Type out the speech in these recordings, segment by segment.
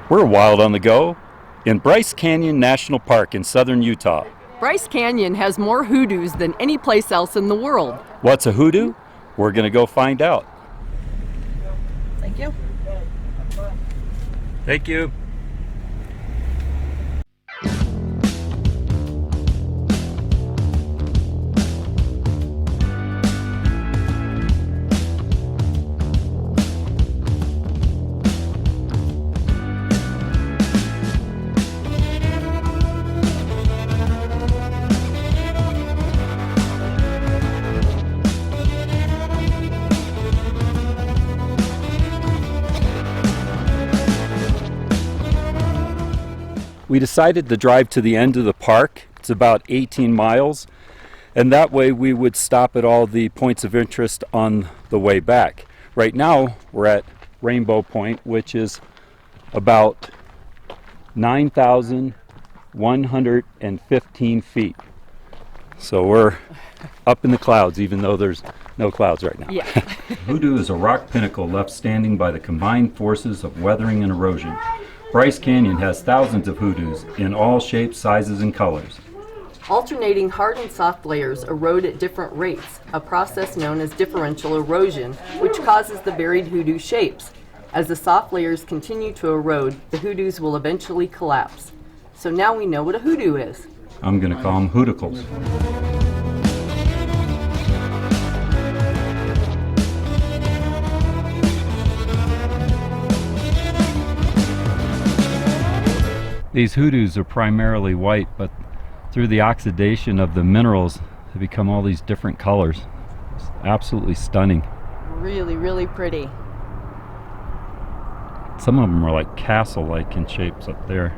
We're wild on the go in Bryce Canyon National Park in southern Utah. Bryce Canyon has more hoodoos than any place else in the world. What's a hoodoo? We're going to go find out. Thank you. Thank you. We decided to drive to the end of the park. It's about 18 miles, and that way we would stop at all the points of interest on the way back. Right now we're at Rainbow Point, which is about 9,115 feet. So we're up in the clouds, even though there's no clouds right now. Yeah. Hoodoo is a rock pinnacle left standing by the combined forces of weathering and erosion. Bryce Canyon has thousands of hoodoos in all shapes, sizes, and colors. Alternating hard and soft layers erode at different rates, a process known as differential erosion, which causes the buried hoodoo shapes. As the soft layers continue to erode, the hoodoos will eventually collapse. So now we know what a hoodoo is. I'm going to call them hoodicles. These hoodoos are primarily white, but through the oxidation of the minerals, they become all these different colors. It's absolutely stunning. Really, really pretty. Some of them are like castle-like in shapes up there.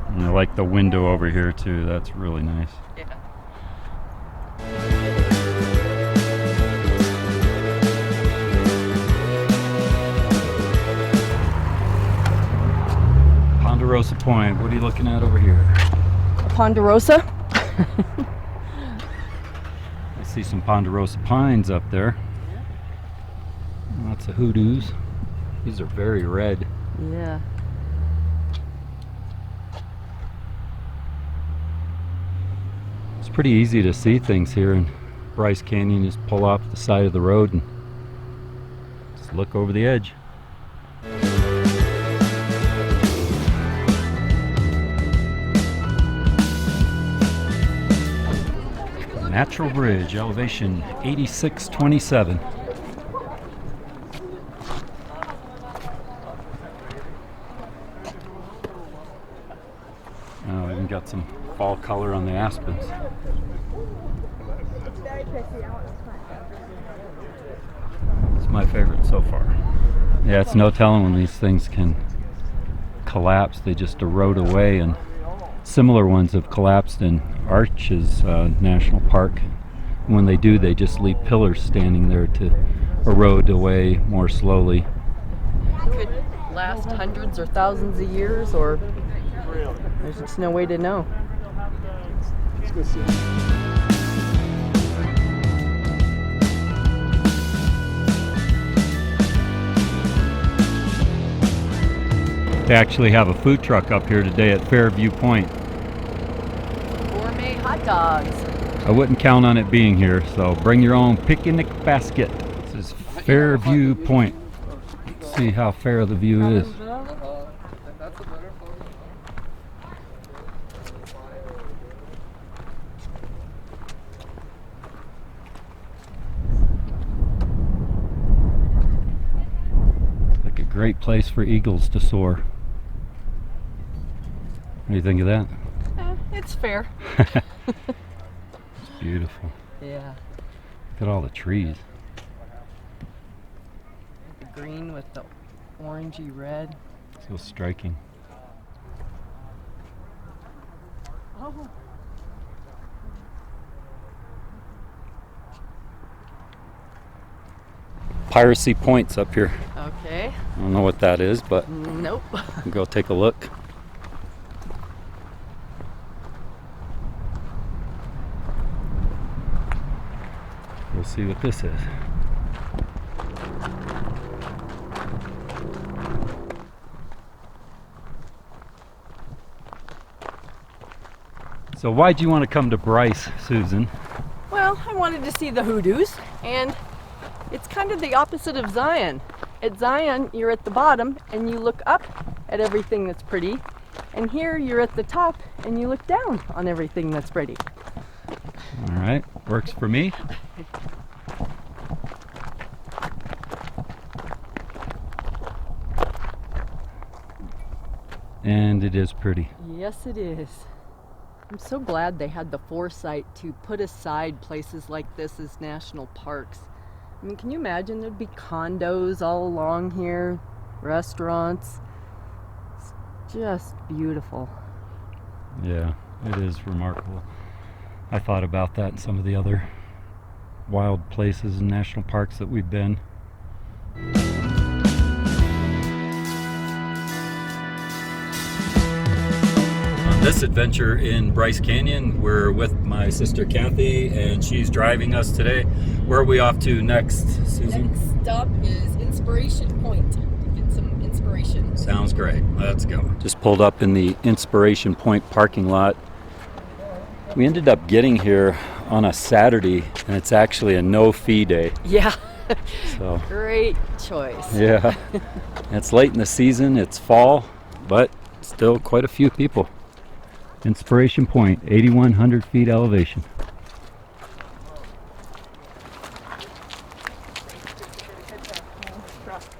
And I like the window over here too. That's really nice. Yeah. Ponderosa Point. What are you looking at over here? Ponderosa? I see some Ponderosa pines up there. Lots of hoodoos. These are very red. Yeah. It's pretty easy to see things here in Bryce Canyon. Just pull off the side of the road and just look over the edge. Natural Bridge, elevation 8627. Oh, even got some fall color on the aspens. It's my favorite so far. Yeah, it's no telling when these things can collapse. They just erode away, and similar ones have collapsed in Arches National Park. When they do, they just leave pillars standing there to erode away more slowly. Could last hundreds or thousands of years, or there's just no way to know. They actually have a food truck up here today at Fairview Point. Gourmet hot dogs. I wouldn't count on it being here, so bring your own picnic basket. This is Fairview Point. Let's see how fair the view is. Like a great place for eagles to soar. What do you think of that? It's fair. It's beautiful. Yeah. Look at all the trees. The green with the orangey red. So striking. Oh. Piracy Point's up here. Okay. I don't know what that is, but Nope. we'll go take a look. We'll see what this is. So why'd you want to come to Bryce, Susan? Well, I wanted to see the Hoodoos, and it's kind of the opposite of Zion. At Zion, you're at the bottom and you look up at everything that's pretty, and here you're at the top and you look down on everything that's pretty. All right, works for me. And it is pretty. Yes, it is. I'm so glad they had the foresight to put aside places like this as national parks. I mean, can you imagine there'd be condos all along here, restaurants. It's just beautiful. Yeah, it is remarkable. I thought about that in some of the other wild places and national parks that we've been. On this adventure in Bryce Canyon, we're with my sister Cathy, and she's driving us today. Where are we off to next, Susan? Next stop is Inspiration Point to get some inspiration. Sounds great. Let's go. Just pulled up in the Inspiration Point parking lot. We ended up getting here on a Saturday, and it's actually a no-fee day. Yeah. So Great choice. yeah, it's late in the season. It's fall, but still quite a few people. Inspiration Point, 8,100 feet elevation.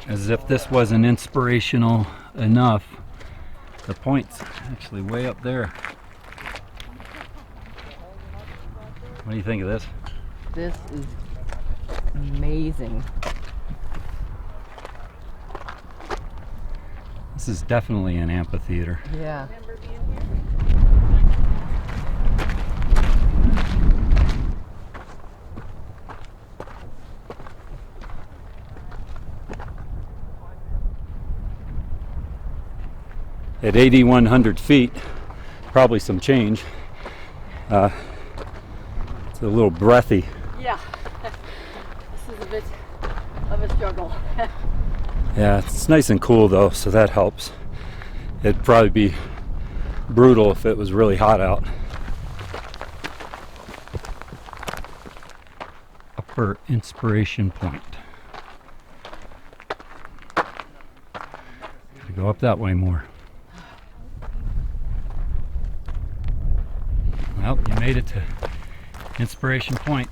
As if this wasn't inspirational enough, the point's actually way up there. What do you think of this? This is amazing. This is definitely an amphitheater. Yeah. At 8,100 feet, probably some change. It's a little breathy. Yeah. This is a bit of a struggle. Yeah, it's nice and cool though, so that helps. It'd probably be brutal if it was really hot out. Upper Inspiration Point. Gotta go up that way more. Well, you made it to Inspiration Point.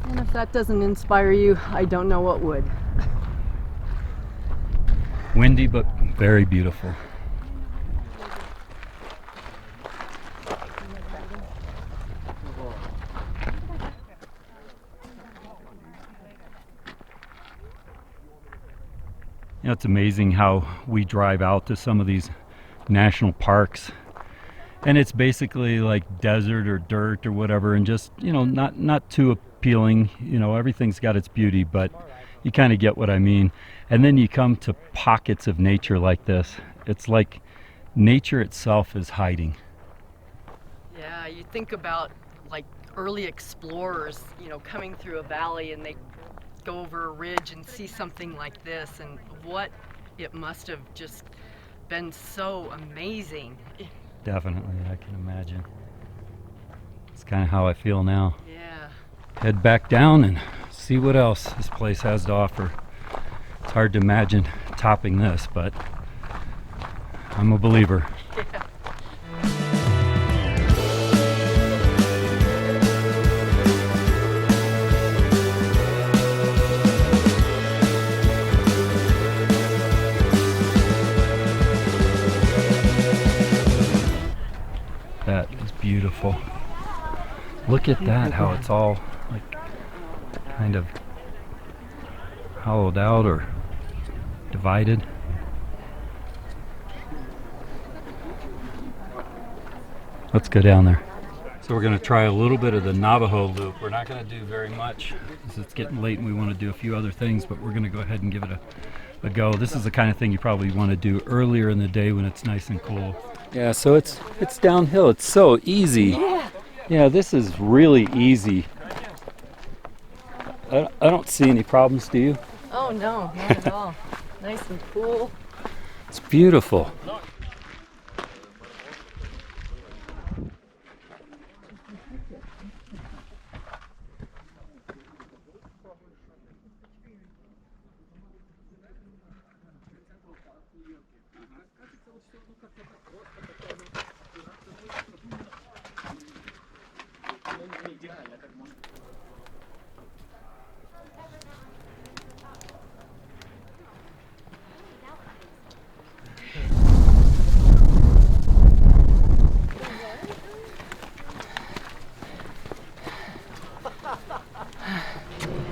And if that doesn't inspire you, I don't know what would. Windy but very beautiful. You know, it's amazing how we drive out to some of these national parks, and it's basically like desert or dirt or whatever, and just, you know, not too appealing. You know, everything's got its beauty, but you kind of get what I mean. And then you come to pockets of nature like this. It's like nature itself is hiding. Yeah, you think about like early explorers, you know, coming through a valley and they go over a ridge and see something like this, and what it must have just been so amazing. Definitely, I can imagine. It's kind of how I feel now. Yeah. Head back down and see what else this place has to offer. It's hard to imagine topping this, but I'm a believer. Yeah. That is beautiful. Look at that, how it's all like kind of hollowed out or divided. Let's go down there. So we're going to try a little bit of the Navajo Loop. We're not going to do very much because it's getting late and we want to do a few other things, but we're going to go ahead and give it a go. This is the kind of thing you probably want to do earlier in the day when it's nice and cool. Yeah, so it's downhill. It's so easy. Yeah. Yeah, this is really easy. I don't see any problems, do you? Oh no, not at all. Nice and cool. It's beautiful.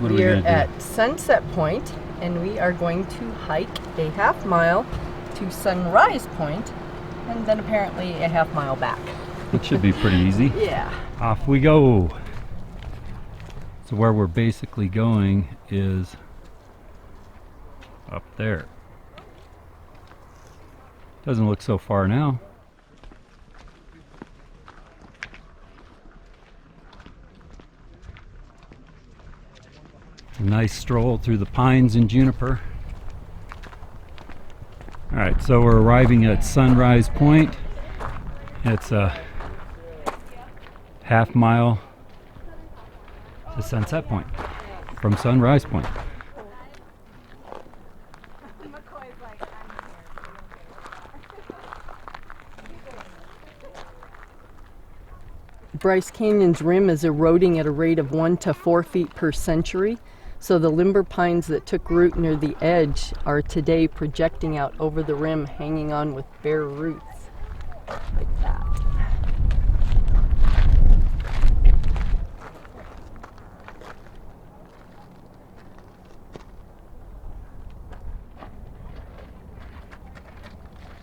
We are at Sunset Point, and we are going to hike a half-mile to Sunrise Point, and then apparently a half-mile back. It should be pretty easy. Yeah. Off we go. So where we're basically going is up there. Doesn't look so far now. A nice stroll through the pines and juniper. Alright, so we're arriving at Sunrise Point. It's a half-mile to Sunset Point from Sunrise Point. Bryce Canyon's rim is eroding at a rate of 1 to 4 feet per century. So the limber pines that took root near the edge are today projecting out over the rim, hanging on with bare roots, like that.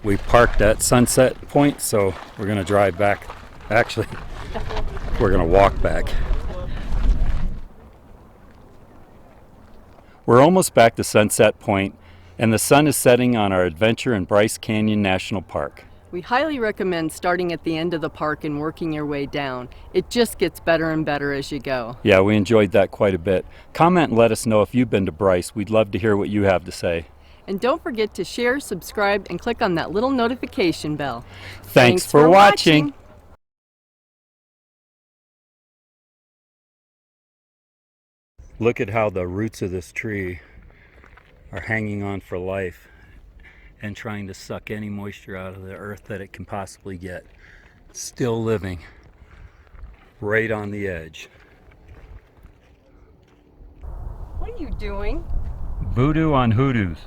We parked at Sunset Point, so we're gonna drive back. Actually, we're gonna walk back. We're almost back to Sunset Point, and the sun is setting on our adventure in Bryce Canyon National Park. We highly recommend starting at the end of the park and working your way down. It just gets better and better as you go. Yeah, we enjoyed that quite a bit. Comment and let us know if you've been to Bryce. We'd love to hear what you have to say. And don't forget to share, subscribe, and click on that little notification bell. Thanks for watching. Look at how the roots of this tree are hanging on for life and trying to suck any moisture out of the earth that it can possibly get. Still living right on the edge. What are you doing? Voodoo on Hoodoos.